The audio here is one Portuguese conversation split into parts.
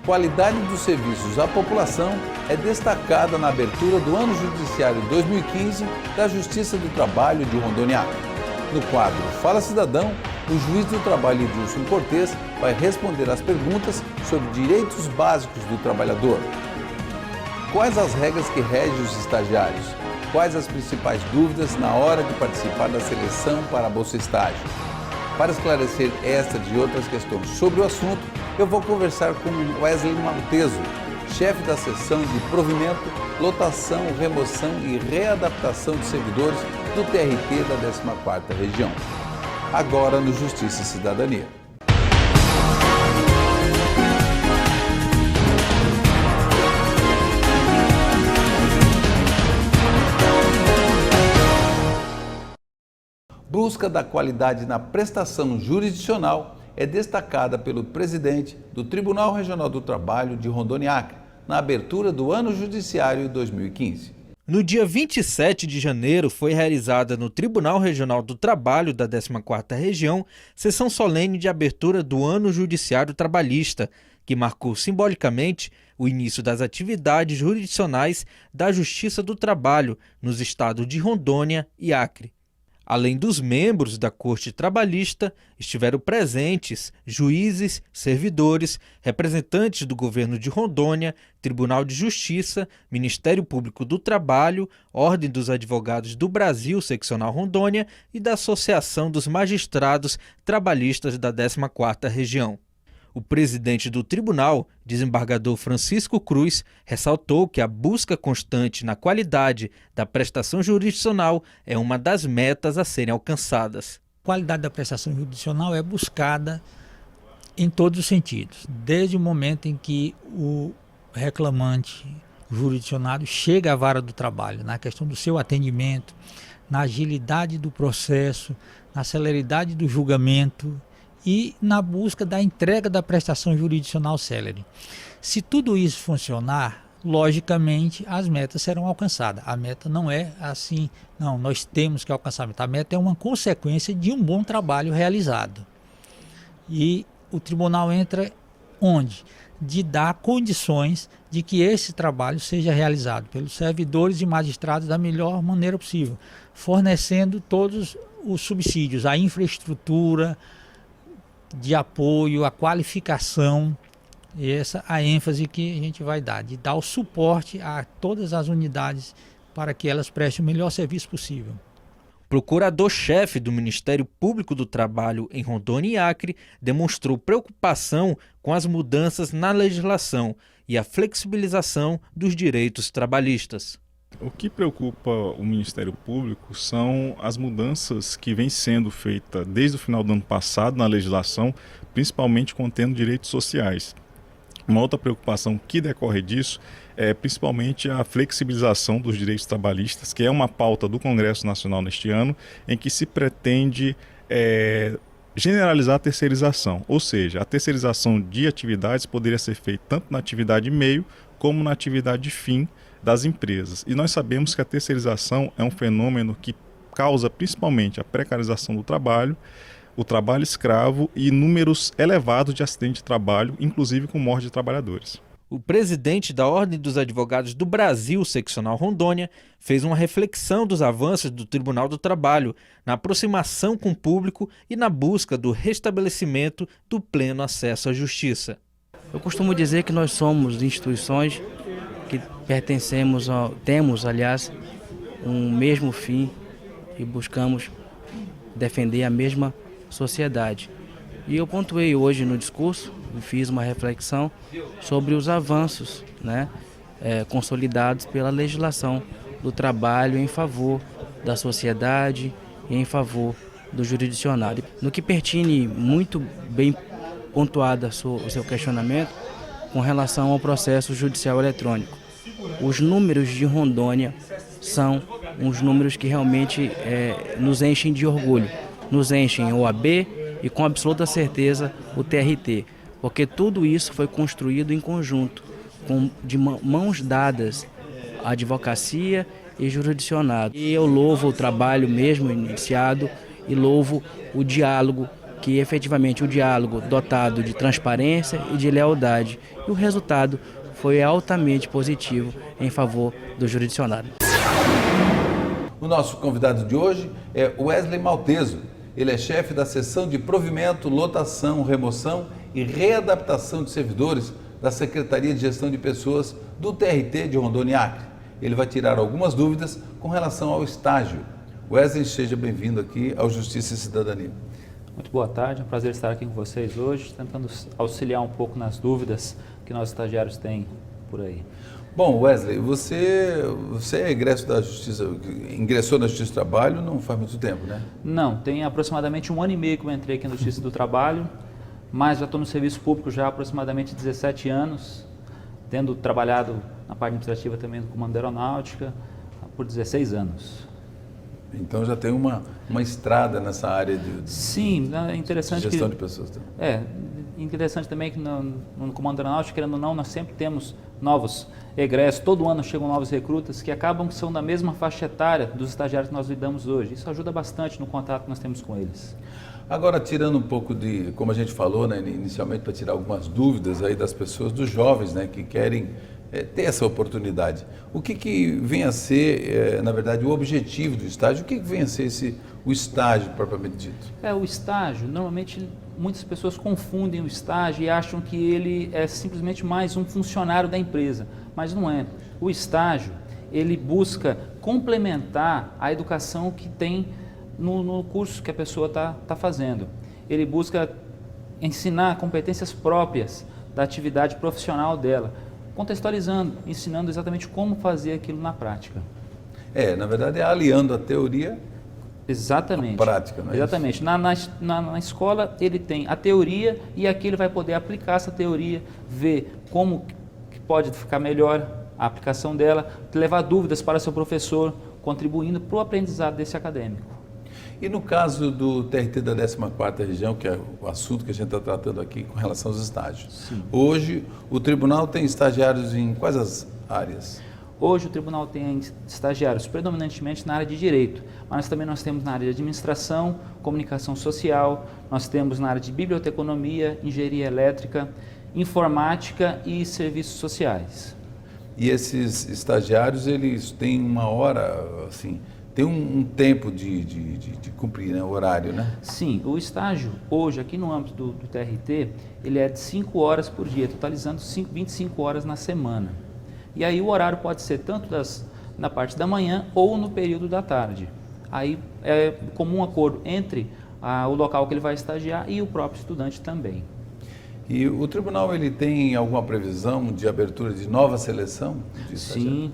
Qualidade dos serviços à população é destacada na abertura do Ano Judiciário 2015 da Justiça do Trabalho de Rondônia. No quadro Fala Cidadão, o juiz do trabalho Edilson Cortes vai responder às perguntas sobre direitos básicos do trabalhador. Quais as regras que regem os estagiários? Quais as principais dúvidas na hora de participar da seleção para a Bolsa Estágio? Para esclarecer esta e outras questões sobre o assunto, eu vou conversar com Wesley Malteso, chefe da seção de provimento, lotação, remoção e readaptação de servidores do TRT da 14ª Região. Agora no Justiça e Cidadania. Busca da qualidade na prestação jurisdicional é destacada pelo presidente do Tribunal Regional do Trabalho de Rondônia, na abertura do Ano Judiciário 2015. No dia 27 de janeiro foi realizada no Tribunal Regional do Trabalho da 14ª Região sessão solene de abertura do Ano Judiciário Trabalhista, que marcou simbolicamente o início das atividades jurisdicionais da Justiça do Trabalho nos estados de Rondônia e Acre. Além dos membros da Corte Trabalhista, estiveram presentes juízes, servidores, representantes do governo de Rondônia, Tribunal de Justiça, Ministério Público do Trabalho, Ordem dos Advogados do Brasil, Seccional Rondônia e da Associação dos Magistrados Trabalhistas da 14ª Região. O presidente do tribunal, desembargador Francisco Cruz, ressaltou que a busca constante na qualidade da prestação jurisdicional é uma das metas a serem alcançadas. A qualidade da prestação jurisdicional é buscada em todos os sentidos, desde o momento em que o reclamante jurisdicionado chega à vara do trabalho, na questão do seu atendimento, na agilidade do processo, na celeridade do julgamento e na busca da entrega da prestação jurisdicional célere. Se tudo isso funcionar, logicamente as metas serão alcançadas. A meta não é assim, não, nós temos que alcançar a meta. A meta é uma consequência de um bom trabalho realizado. E o tribunal entra onde? De dar condições de que esse trabalho seja realizado pelos servidores e magistrados da melhor maneira possível, fornecendo todos os subsídios, a infraestrutura de apoio, a qualificação, e essa a ênfase que a gente vai dar, de dar o suporte a todas as unidades para que elas prestem o melhor serviço possível. O procurador-chefe do Ministério Público do Trabalho em Rondônia e Acre demonstrou preocupação com as mudanças na legislação e a flexibilização dos direitos trabalhistas. O que preocupa o Ministério Público são as mudanças que vêm sendo feitas desde o final do ano passado na legislação, principalmente contendo direitos sociais. Uma outra preocupação que decorre disso é principalmente a flexibilização dos direitos trabalhistas, que é uma pauta do Congresso Nacional neste ano, em que se pretende generalizar a terceirização, ou seja, a terceirização de atividades poderia ser feita tanto na atividade meio como na atividade fim das empresas. E nós sabemos que a terceirização é um fenômeno que causa principalmente a precarização do trabalho, o trabalho escravo e números elevados de acidentes de trabalho, inclusive com morte de trabalhadores. O presidente da Ordem dos Advogados do Brasil, Seccional Rondônia, fez uma reflexão dos avanços do Tribunal do Trabalho na aproximação com o público e na busca do restabelecimento do pleno acesso à justiça. Eu costumo dizer que nós somos instituições que temos, aliás, um mesmo fim e buscamos defender a mesma sociedade. E eu pontuei hoje no discurso e fiz uma reflexão sobre os avanços, consolidados pela legislação do trabalho em favor da sociedade e em favor do jurisdicionário. No que pertine muito bem pontuado o seu questionamento com relação ao processo judicial eletrônico. Os números de Rondônia são uns números que realmente nos enchem de orgulho, nos enchem o OAB e com absoluta certeza o TRT, porque tudo isso foi construído em conjunto, de mãos dadas, a advocacia e jurisdicionado. E eu louvo o trabalho mesmo iniciado e louvo o diálogo que efetivamente o diálogo dotado de transparência e de lealdade. E o resultado foi altamente positivo em favor do jurisdicionado. O nosso convidado de hoje é Wesley Malteso. Ele é chefe da seção de provimento, lotação, remoção e readaptação de servidores da Secretaria de Gestão de Pessoas do TRT de Rondônia e Acre. Ele vai tirar algumas dúvidas com relação ao estágio. Wesley, seja bem-vindo aqui ao Justiça e Cidadania. Muito boa tarde, é um prazer estar aqui com vocês hoje, tentando auxiliar um pouco nas dúvidas que nós estagiários têm por aí. Bom, Wesley, você é egresso da Justiça, ingressou na Justiça do Trabalho não faz muito tempo, né? Não, tem aproximadamente 1 ano e meio que eu entrei aqui na Justiça do Trabalho, mas já estou no serviço público já há aproximadamente 17 anos, tendo trabalhado na parte administrativa também do Comando da Aeronáutica por 16 anos. Então já tem uma estrada nessa área Sim, é interessante de gestão que, de pessoas. Também. Interessante também que no Comando da Aeronáutica, querendo ou não, nós sempre temos novos egressos, todo ano chegam novos recrutas que acabam que são da mesma faixa etária dos estagiários que nós lidamos hoje. Isso ajuda bastante no contato que nós temos com eles. Agora, tirando um pouco de, como a gente falou, né, inicialmente para tirar algumas dúvidas aí das pessoas, dos jovens, né, que querem ter essa oportunidade. O que vem a ser, na verdade, o objetivo do estágio? O que vem a ser o estágio propriamente dito? O estágio, normalmente muitas pessoas confundem o estágio e acham que ele é simplesmente mais um funcionário da empresa, mas não é. O estágio, ele busca complementar a educação que tem no curso que a pessoa está fazendo. Ele busca ensinar competências próprias da atividade profissional dela, contextualizando, ensinando exatamente como fazer aquilo na prática. Na verdade é aliando a teoria exatamente, à prática, não é exatamente. Isso? Na escola ele tem a teoria e aqui ele vai poder aplicar essa teoria, ver como que pode ficar melhor a aplicação dela, levar dúvidas para seu professor, contribuindo para o aprendizado desse acadêmico. E no caso do TRT da 14ª região, que é o assunto que a gente está tratando aqui com relação aos estágios. Sim. Hoje, o tribunal tem estagiários em quais as áreas? Hoje o tribunal tem estagiários predominantemente na área de direito, mas também nós temos na área de administração, comunicação social, nós temos na área de biblioteconomia, engenharia elétrica, informática e serviços sociais. E esses estagiários, eles têm uma hora, assim, tem um tempo de cumprir, né, o horário, né? Sim, o estágio hoje, aqui no âmbito do TRT, ele é de 5 horas por dia, totalizando 25 horas na semana. E aí o horário pode ser tanto na parte da manhã ou no período da tarde. Aí é comum acordo entre o local que ele vai estagiar e o próprio estudante também. E o tribunal, ele tem alguma previsão de abertura de nova seleção de estagiários? Sim.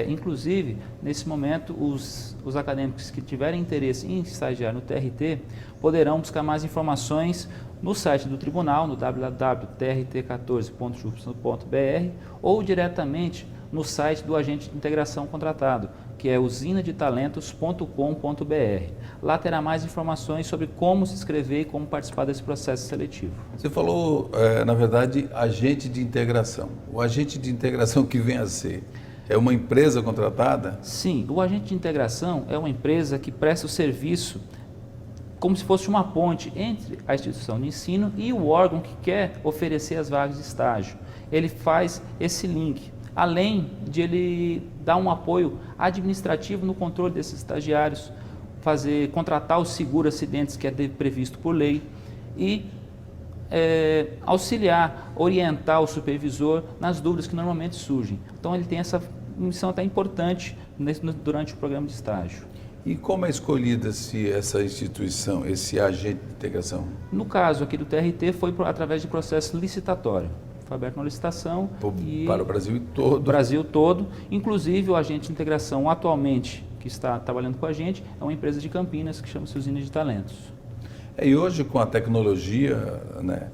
Inclusive, nesse momento, os acadêmicos que tiverem interesse em estagiar no TRT poderão buscar mais informações no site do tribunal, no www.trt14.jupiter.br ou diretamente no site do agente de integração contratado, que é usinadetalentos.com.br. Lá terá mais informações sobre como se inscrever e como participar desse processo seletivo. Você falou, na verdade, agente de integração. O agente de integração que vem a ser é uma empresa contratada? Sim, o agente de integração é uma empresa que presta o serviço como se fosse uma ponte entre a instituição de ensino e o órgão que quer oferecer as vagas de estágio. Ele faz esse link, além de ele dar um apoio administrativo no controle desses estagiários, contratar o seguro acidentes que é previsto por lei e auxiliar, orientar o supervisor nas dúvidas que normalmente surgem. Então ele tem essa missão até importante durante o programa de estágio. E como é escolhida essa instituição, esse agente de integração? No caso aqui do TRT foi através de processo licitatório. Foi aberta uma licitação para o Brasil todo. Brasil todo. Inclusive o agente de integração atualmente que está trabalhando com a gente é uma empresa de Campinas que chama-se Usina de Talentos. E hoje com a tecnologia, né,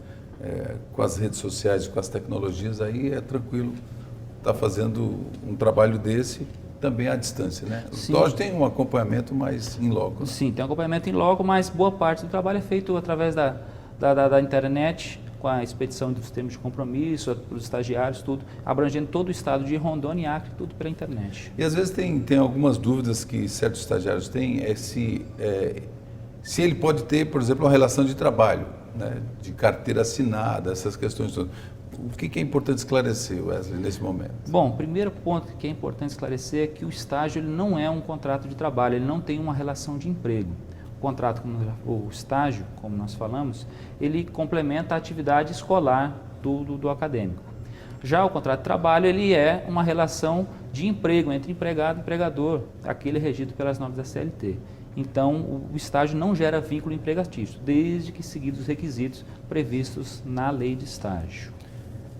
com as redes sociais, com as tecnologias, aí é tranquilo estar fazendo um trabalho desse também à distância, né? Hoje tem um acompanhamento mais em loco. Né? Sim, tem um acompanhamento em loco, mas boa parte do trabalho é feito através da internet, com a expedição dos termos de compromisso, para os estagiários, tudo, abrangendo todo o estado de Rondônia e Acre, tudo pela internet. E às vezes tem algumas dúvidas que certos estagiários têm, se se ele pode ter, por exemplo, uma relação de trabalho, né, de carteira assinada, essas questões todas. O que é importante esclarecer, Wesley, nesse momento? Bom, o primeiro ponto que é importante esclarecer é que o estágio ele não é um contrato de trabalho, ele não tem uma relação de emprego. O contrato, o estágio, como nós falamos, ele complementa a atividade escolar do acadêmico. Já o contrato de trabalho, ele é uma relação de emprego entre empregado e empregador, aquele regido pelas normas da CLT. Então, o estágio não gera vínculo empregatício, desde que seguidos os requisitos previstos na lei de estágio.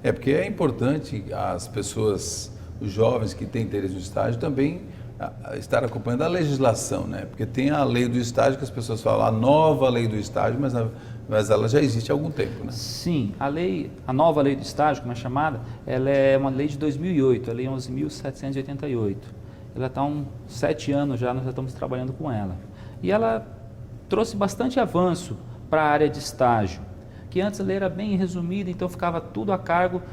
É porque é importante as pessoas, os jovens que têm interesse no estágio também estar acompanhando a legislação, né? Porque tem a lei do estágio que as pessoas falam, a nova lei do estágio, mas ela já existe há algum tempo, né? Sim, a nova lei do estágio, como é chamada, ela é uma lei de 2008, a lei 11.788. Ela está há uns 7 anos já, nós já estamos trabalhando com ela. E ela trouxe bastante avanço para a área de estágio, que antes a lei era bem resumida, então ficava tudo a cargo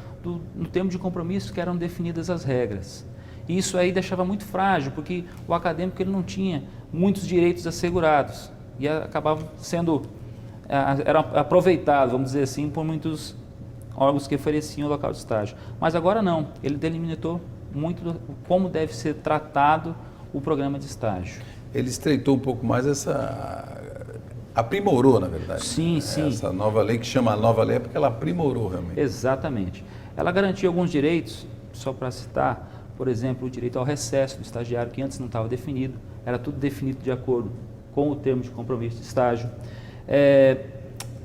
no termo de compromisso que eram definidas as regras. E isso aí deixava muito frágil, porque o acadêmico ele não tinha muitos direitos assegurados e acabavam sendo era aproveitado, vamos dizer assim, por muitos órgãos que ofereciam o local de estágio. Mas agora não, ele delimitou muito como deve ser tratado o programa de estágio. Ele estreitou um pouco mais aprimorou, na verdade. Sim, sim. Essa nova lei, que chama nova lei, é porque ela aprimorou realmente. Exatamente. Ela garantiu alguns direitos, só para citar, por exemplo, o direito ao recesso do estagiário, que antes não estava definido, era tudo definido de acordo com o termo de compromisso de estágio.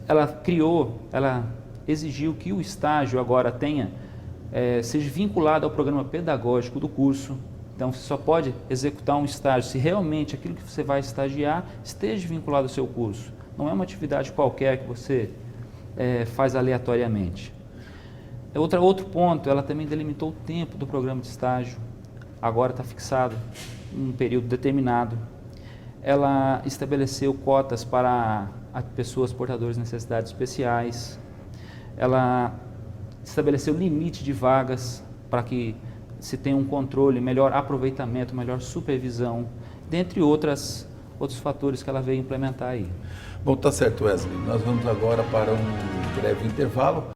Ela exigiu que o estágio agora seja vinculado ao programa pedagógico do curso. Então, você só pode executar um estágio se realmente aquilo que você vai estagiar esteja vinculado ao seu curso. Não é uma atividade qualquer que você faz aleatoriamente. Outro ponto, ela também delimitou o tempo do programa de estágio. Agora está fixado um período determinado. Ela estabeleceu cotas para pessoas portadoras de necessidades especiais. Ela estabeleceu limite de vagas para que se tenha um controle, melhor aproveitamento, melhor supervisão, dentre outros fatores que ela veio implementar aí. Bom, tá certo, Wesley. Nós vamos agora para um breve intervalo.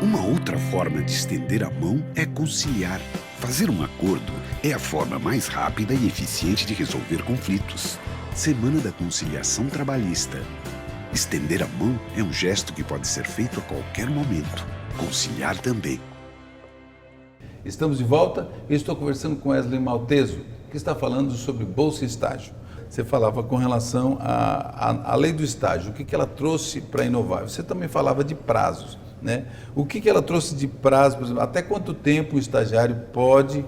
Uma outra forma de estender a mão é conciliar. Fazer um acordo é a forma mais rápida e eficiente de resolver conflitos. Semana da Conciliação Trabalhista. Estender a mão é um gesto que pode ser feito a qualquer momento. Conciliar também. Estamos de volta e estou conversando com Wesley Malteso, que está falando sobre Bolsa Estágio. Você falava com relação à lei do estágio, o que ela trouxe para inovar. Você também falava de prazos, né? O que ela trouxe de prazo, por exemplo, até quanto tempo o estagiário pode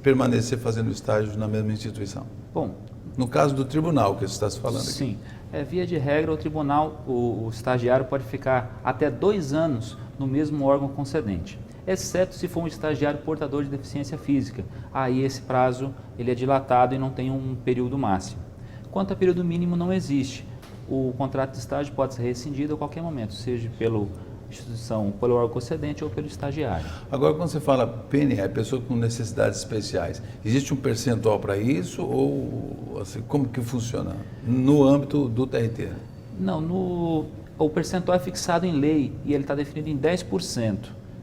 permanecer fazendo estágio na mesma instituição? Bom, no caso do tribunal que você está se falando aqui. Sim, via de regra o tribunal, o estagiário pode ficar até 2 anos no mesmo órgão concedente, exceto se for um estagiário portador de deficiência física. Aí esse prazo ele é dilatado e não tem um período máximo. Quanto a período mínimo não existe. O contrato de estágio pode ser rescindido a qualquer momento, seja pela instituição, pelo órgão concedente ou pelo estagiário. Agora, quando você fala PNE, pessoa com necessidades especiais, existe um percentual para isso ou assim, como que funciona no âmbito do TRT? Não, o percentual é fixado em lei e ele está definido em 10%.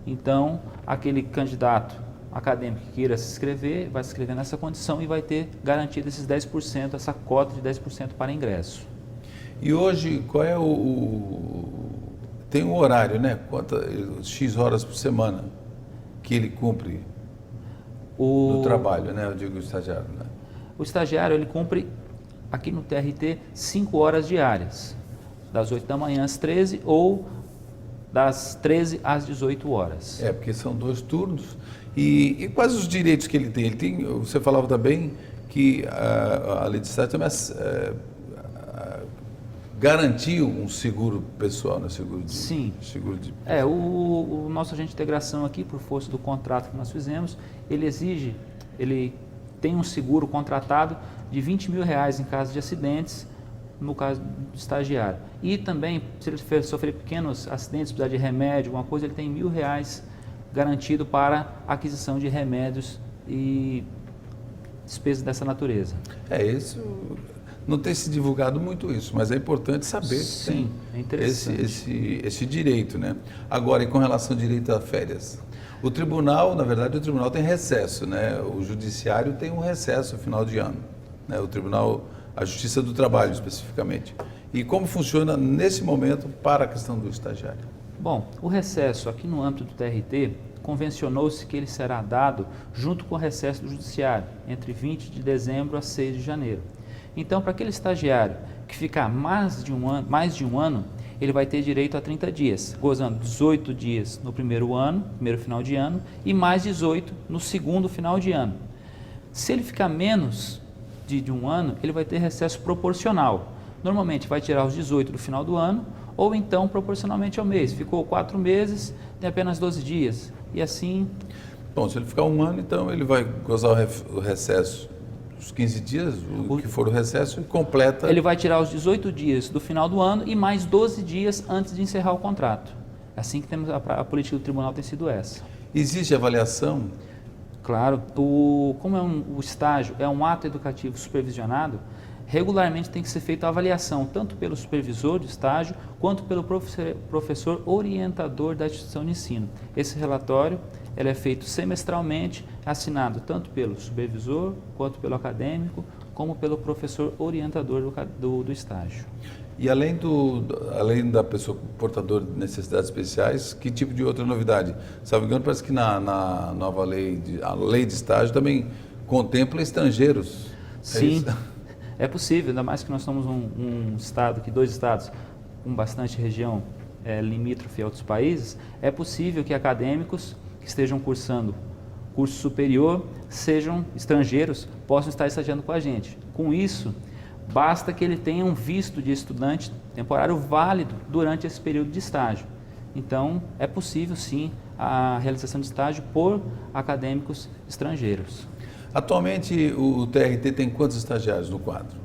Então, aquele candidato acadêmico que queira se inscrever, vai se inscrever nessa condição e vai ter garantido esses 10%, essa cota de 10% para ingresso. E hoje, qual é tem um horário, né? X horas por semana que ele cumpre no trabalho, né? Eu digo o estagiário, né? O estagiário, ele cumpre aqui no TRT 5 horas diárias, das 8 da manhã às 13 ou das 13 às 18 horas. Porque são 2 turnos. E quais os direitos que ele tem? Você falava também que a lei de estágio também garantir um seguro pessoal, né? Sim. Seguro de... O nosso agente de integração aqui, por força do contrato que nós fizemos, ele tem um seguro contratado de R$20 mil em caso de acidentes, no caso do estagiário. E também, se ele sofrer pequenos acidentes, precisar de remédio, alguma coisa, ele tem R$1.000 garantido para aquisição de remédios e despesas dessa natureza. Isso não tem se divulgado muito isso, mas é importante saber que tem é interessante. esse direito, né? Agora, e com relação ao direito a férias? O tribunal, na verdade, o tribunal tem recesso, né? O judiciário tem um recesso final de ano, né? O tribunal, a Justiça do Trabalho especificamente. E como funciona nesse momento para a questão do estagiário? Bom, o recesso aqui no âmbito do TRT, convencionou-se que ele será dado junto com o recesso do judiciário, entre 20 de dezembro a 6 de janeiro. Então, para aquele estagiário que ficar mais de um ano, ele vai ter direito a 30 dias, gozando 18 dias no primeiro final de ano, e mais 18 no segundo final de ano. Se ele ficar menos de um ano, ele vai ter recesso proporcional. Normalmente vai tirar os 18 do final do ano, ou então proporcionalmente ao mês. Ficou 4 meses, tem apenas 12 dias. E assim... Bom, se ele ficar um ano, então ele vai gozar o recesso, os 15 dias, o que for o recesso, e completa... Ele vai tirar os 18 dias do final do ano e mais 12 dias antes de encerrar o contrato. Assim que temos a política do tribunal tem sido essa. Existe avaliação? Claro. Como o estágio é um ato educativo supervisionado, regularmente tem que ser feita a avaliação, tanto pelo supervisor de estágio, quanto pelo professor orientador da instituição de ensino. Esse relatório ele é feito semestralmente, assinado tanto pelo supervisor, quanto pelo acadêmico, como pelo professor orientador do estágio. E além da pessoa portadora de necessidades especiais, que tipo de outra novidade? Salvo engano, parece que na nova lei, a lei de estágio também contempla estrangeiros. Sim. É possível, ainda mais que nós somos dois estados com bastante região limítrofe a outros países, é possível que acadêmicos que estejam cursando curso superior, sejam estrangeiros, possam estar estagiando com a gente. Com isso, basta que ele tenha um visto de estudante temporário válido durante esse período de estágio. Então, é possível sim a realização de estágio por acadêmicos estrangeiros. Atualmente, o TRT tem quantos estagiários no quadro,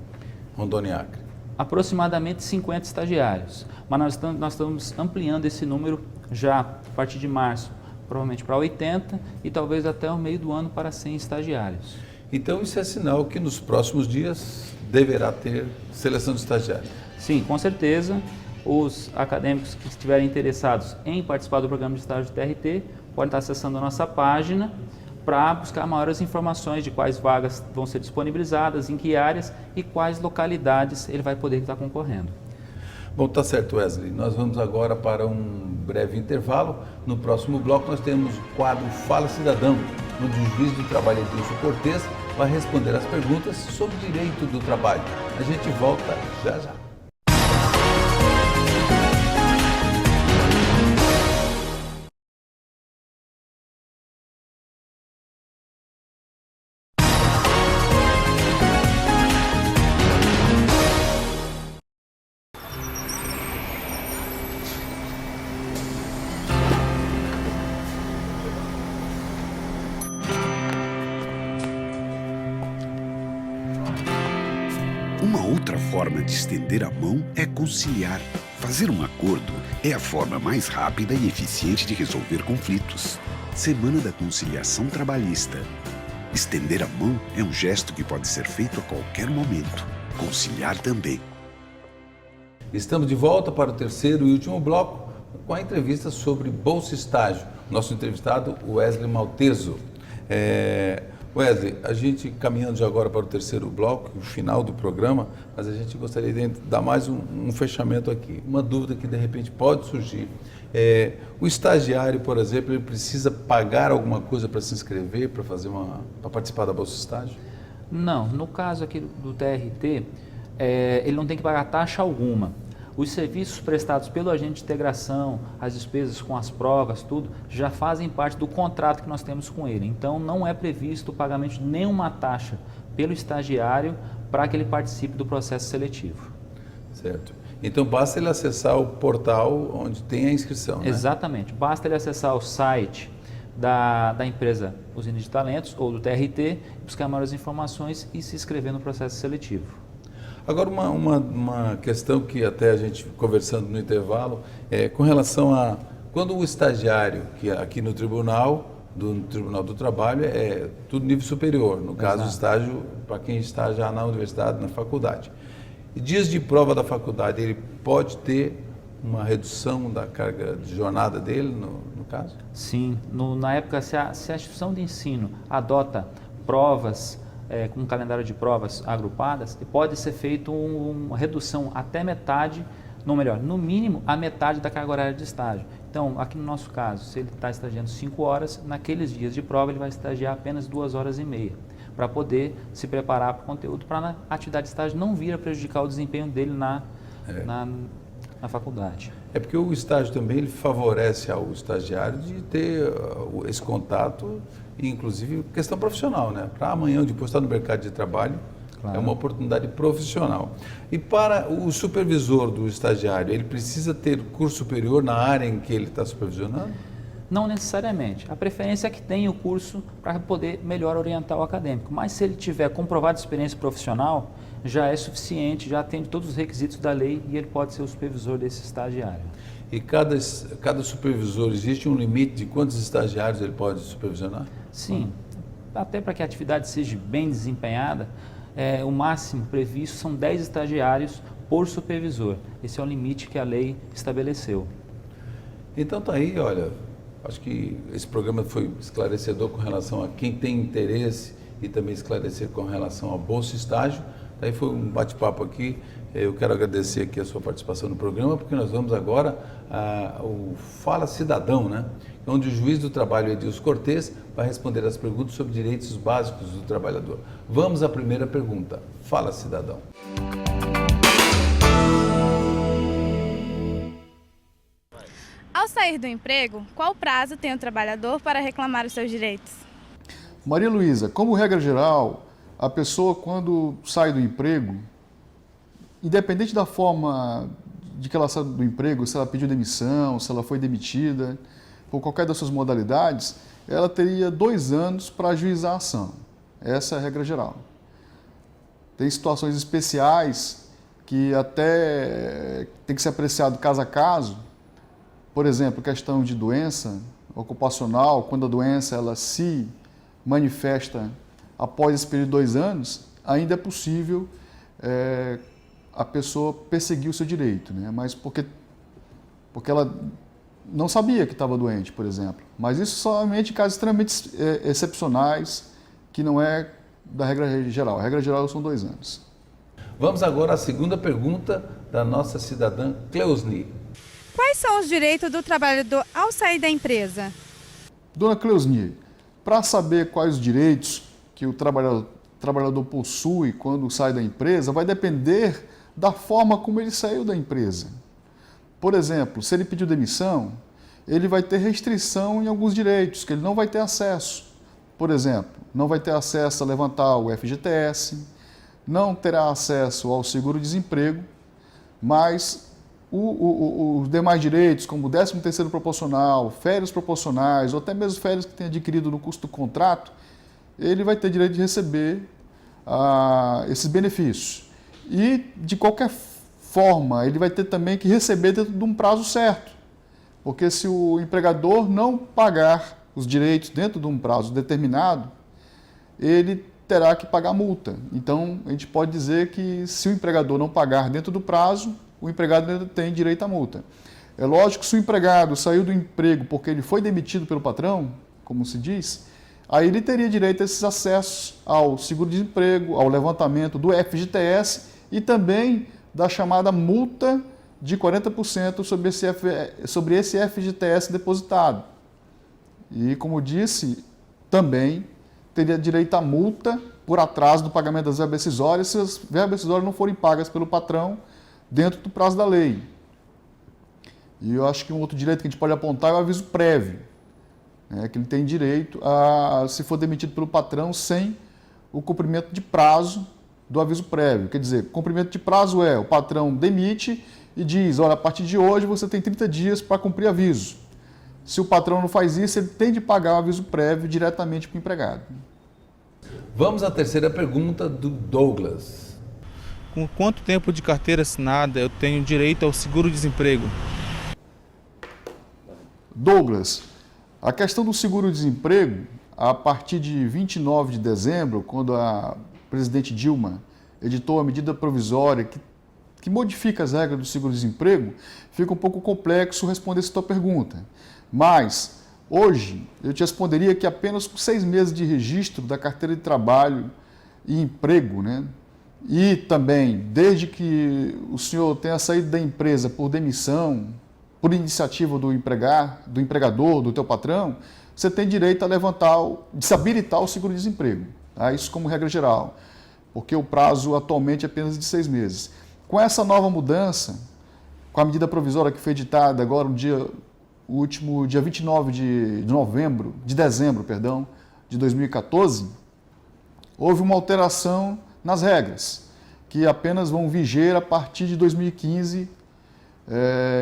Rondônia e Acre? Aproximadamente 50 estagiários, mas nós estamos ampliando esse número já a partir de março, provavelmente para 80 e talvez até o meio do ano para 100 estagiários. Então, isso é sinal que nos próximos dias deverá ter seleção de estagiários. Sim, com certeza. Os acadêmicos que estiverem interessados em participar do programa de estágio do TRT podem estar acessando a nossa página para buscar maiores informações de quais vagas vão ser disponibilizadas, em que áreas e quais localidades ele vai poder estar concorrendo. Bom, tá certo, Wesley. Nós vamos agora para um breve intervalo. No próximo bloco nós temos o quadro Fala Cidadão, onde o juiz do trabalho Edilson Cortes vai responder as perguntas sobre direito do trabalho. A gente volta já já. Uma outra forma de estender a mão é conciliar. Fazer um acordo é a forma mais rápida e eficiente de resolver conflitos. Semana da Conciliação Trabalhista. Estender a mão é um gesto que pode ser feito a qualquer momento. Conciliar também. Estamos de volta para o terceiro e último bloco com a entrevista sobre Bolsa Estágio. Nosso entrevistado, Wesley Malteso. Wesley, a gente caminhando já agora para o terceiro bloco, o final do programa, mas a gente gostaria de dar mais um fechamento aqui. Uma dúvida que de repente pode surgir. O estagiário, por exemplo, ele precisa pagar alguma coisa para se inscrever, para participar da Bolsa Estágio? Não, no caso aqui do TRT, ele não tem que pagar taxa alguma. Os serviços prestados pelo agente de integração, as despesas com as provas, tudo, já fazem parte do contrato que nós temos com ele. Então, não é previsto o pagamento de nenhuma taxa pelo estagiário para que ele participe do processo seletivo. Certo. Então basta ele acessar o portal onde tem a inscrição, né? Exatamente. Basta ele acessar o site da empresa Usina de Talentos ou do TRT, buscar maiores informações e se inscrever no processo seletivo. Agora, uma questão que até a gente conversando no intervalo, é com relação a quando o estagiário, que aqui no Tribunal do Trabalho é tudo nível superior, no caso o estágio para quem está já na universidade, na faculdade. E dias de prova da faculdade, ele pode ter uma redução da carga de jornada dele, no caso? Sim, na época, se a instituição de ensino adota provas, com um calendário de provas agrupadas, pode ser feita uma redução até metade, não melhor, no mínimo a metade da carga horária de estágio. Então, aqui no nosso caso, se ele está estagiando 5 horas, naqueles dias de prova ele vai estagiar apenas 2 horas e meia, para poder se preparar para o conteúdo, para a atividade de estágio não vir a prejudicar o desempenho dele na faculdade. É porque o estágio também ele favorece ao estagiário de ter esse contato, e inclusive questão profissional, né? Para amanhã, depois estar no mercado de trabalho, claro. É uma oportunidade profissional. E para o supervisor do estagiário, ele precisa ter curso superior na área em que ele está supervisionando? Não necessariamente. A preferência é que tenha o curso para poder melhor orientar o acadêmico. Mas se ele tiver comprovada experiência profissional, já é suficiente, já atende todos os requisitos da lei e ele pode ser o supervisor desse estagiário. E cada supervisor, existe um limite de quantos estagiários ele pode supervisionar? Sim. Até para que a atividade seja bem desempenhada, o máximo previsto são 10 estagiários por supervisor. Esse é o limite que a lei estabeleceu. Então tá aí, olha, acho que esse programa foi esclarecedor com relação a quem tem interesse e também esclarecer com relação ao Bolsa Estágio. Daí foi um bate-papo aqui. Eu quero agradecer aqui a sua participação no programa, porque nós vamos agora ao Fala Cidadão, né? Onde o juiz do trabalho, Edilson Cortes, vai responder as perguntas sobre direitos básicos do trabalhador. Vamos à primeira pergunta. Fala, cidadão. Ao sair do emprego, qual prazo tem o trabalhador para reclamar os seus direitos? Maria Luísa, como regra geral, a pessoa quando sai do emprego, independente da forma de que ela saiu do emprego, se ela pediu demissão, se ela foi demitida, por qualquer das suas modalidades, ela teria 2 anos para ajuizar a ação. Essa é a regra geral. Tem situações especiais que até tem que ser apreciado caso a caso. Por exemplo, questão de doença ocupacional, quando a doença ela se manifesta após esse período de 2 anos, ainda é possível a pessoa perseguir o seu direito, né? Mas porque ela não sabia que estava doente, por exemplo. Mas isso somente em casos extremamente excepcionais, que não é da regra geral. A regra geral são 2 anos. Vamos agora à segunda pergunta da nossa cidadã Cleusni. Quais são os direitos do trabalhador ao sair da empresa? Dona Cleusni, para saber quais os direitos que o trabalhador possui quando sai da empresa, vai depender da forma como ele saiu da empresa. Por exemplo, se ele pediu demissão, ele vai ter restrição em alguns direitos, que ele não vai ter acesso. Por exemplo, não vai ter acesso a levantar o FGTS, não terá acesso ao seguro-desemprego, mas os demais direitos, como o 13º proporcional, férias proporcionais, ou até mesmo férias que tem adquirido no custo do contrato, ele vai ter direito de receber esses benefícios. E, de qualquer forma, ele vai ter também que receber dentro de um prazo certo, porque se o empregador não pagar os direitos dentro de um prazo determinado, ele terá que pagar multa. Então, a gente pode dizer que se o empregador não pagar dentro do prazo, o empregado ainda tem direito à multa. É lógico que se o empregado saiu do emprego porque ele foi demitido pelo patrão, como se diz, aí ele teria direito a esses acessos ao seguro-desemprego, ao levantamento do FGTS e também da chamada multa de 40% sobre esse FGTS depositado. E, como disse, também teria direito à multa por atraso do pagamento das verbas rescisórias se as verbas rescisórias não forem pagas pelo patrão dentro do prazo da lei. E eu acho que um outro direito que a gente pode apontar é o aviso prévio, né, que ele tem direito a, se for demitido pelo patrão, sem o cumprimento de prazo do aviso prévio. Quer dizer, cumprimento de prazo o patrão demite e diz, olha, a partir de hoje você tem 30 dias para cumprir aviso. Se o patrão não faz isso, ele tem de pagar o aviso prévio diretamente para o empregado. Vamos à terceira pergunta do Douglas. Com quanto tempo de carteira assinada eu tenho direito ao seguro-desemprego? Douglas, a questão do seguro-desemprego, a partir de 29 de dezembro, quando a presidente Dilma editou a medida provisória que modifica as regras do seguro-desemprego, fica um pouco complexo responder essa tua pergunta. Mas, hoje, eu te responderia que apenas com 6 meses de registro da carteira de trabalho e emprego, né? E também, desde que o senhor tenha saído da empresa por demissão, por iniciativa do empregador, do teu patrão, você tem direito a desabilitar o seguro-desemprego. Tá? Isso como regra geral, porque o prazo atualmente é apenas de 6 meses. Com essa nova mudança, com a medida provisória que foi editada agora no último dia 29 de dezembro, de 2014, houve uma alteração nas regras, que apenas vão viger a partir de 2015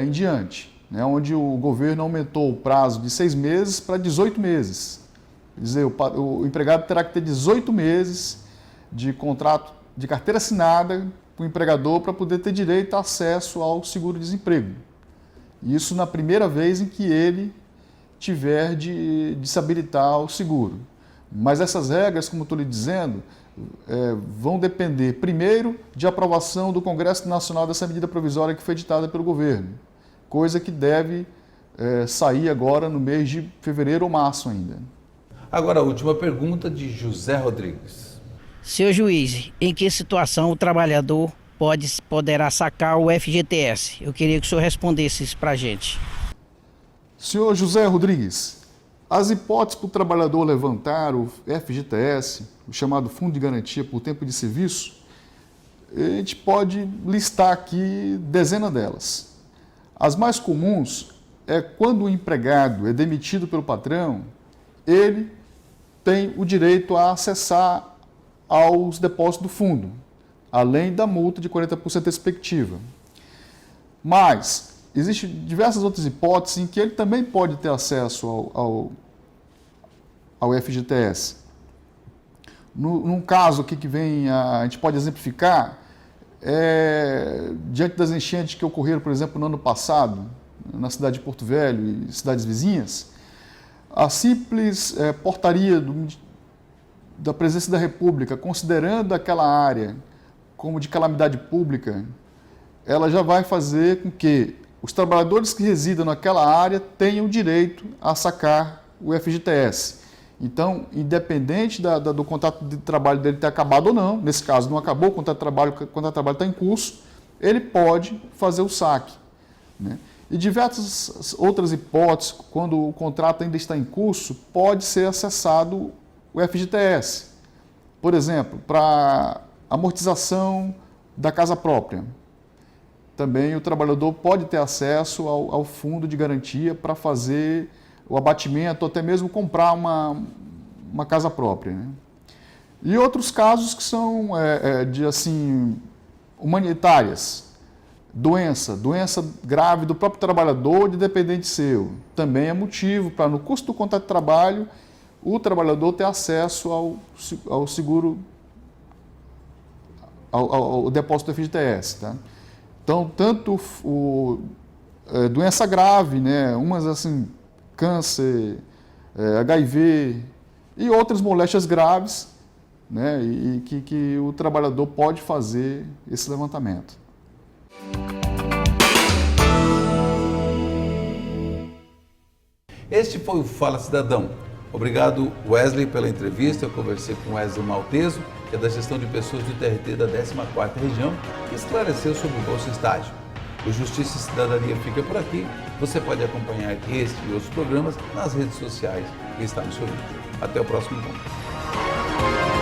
em diante, né, onde o governo aumentou o prazo de 6 meses para 18 meses. Quer dizer, o empregado terá que ter 18 meses de contrato de carteira assinada com o empregador para poder ter direito a acesso ao seguro-desemprego. Isso na primeira vez em que ele tiver de desabilitar o seguro. Mas essas regras, como estou lhe dizendo, vão depender, primeiro, de aprovação do Congresso Nacional dessa medida provisória que foi editada pelo governo, coisa que deve sair agora no mês de fevereiro ou março ainda. Agora a última pergunta de José Rodrigues. Senhor juiz, em que situação o trabalhador poderá sacar o FGTS? Eu queria que o senhor respondesse isso para a gente. Senhor José Rodrigues, as hipóteses para o trabalhador levantar o FGTS, o chamado Fundo de Garantia por Tempo de Serviço, a gente pode listar aqui dezenas delas. As mais comuns é quando o empregado é demitido pelo patrão, ele tem o direito a acessar aos depósitos do fundo, além da multa de 40% expectativa. Mas existem diversas outras hipóteses em que ele também pode ter acesso ao FGTS. Num caso aqui que a gente pode exemplificar, diante das enchentes que ocorreram, por exemplo, no ano passado, na cidade de Porto Velho e cidades vizinhas, a simples portaria da Presidência da República, considerando aquela área como de calamidade pública, ela já vai fazer com que os trabalhadores que residam naquela área tenham direito a sacar o FGTS. Então, independente do contrato de trabalho dele ter acabado ou não, nesse caso não acabou o contrato de trabalho está em curso, ele pode fazer o saque, né? E diversas outras hipóteses, quando o contrato ainda está em curso, pode ser acessado o FGTS. Por exemplo, para amortização da casa própria. Também o trabalhador pode ter acesso ao fundo de garantia para fazer o abatimento, ou até mesmo comprar uma casa própria, né? E outros casos que são humanitárias. Doença grave do próprio trabalhador, de dependente seu. Também é motivo para, no custo do contrato de trabalho, o trabalhador ter acesso ao seguro, ao depósito do FGTS. Tá? Então, tanto doença grave, né, umas assim, câncer, HIV e outras moléstias graves, né, e que o trabalhador pode fazer esse levantamento. Este foi o Fala Cidadão. Obrigado, Wesley, pela entrevista. Eu conversei com Wesley Malteso, que é da gestão de pessoas do TRT da 14ª Região, que esclareceu sobre o Bolsa Estágio. O Justiça e Cidadania fica por aqui. Você pode acompanhar este e outros programas nas redes sociais que estão no seu vídeo. Até o próximo encontro.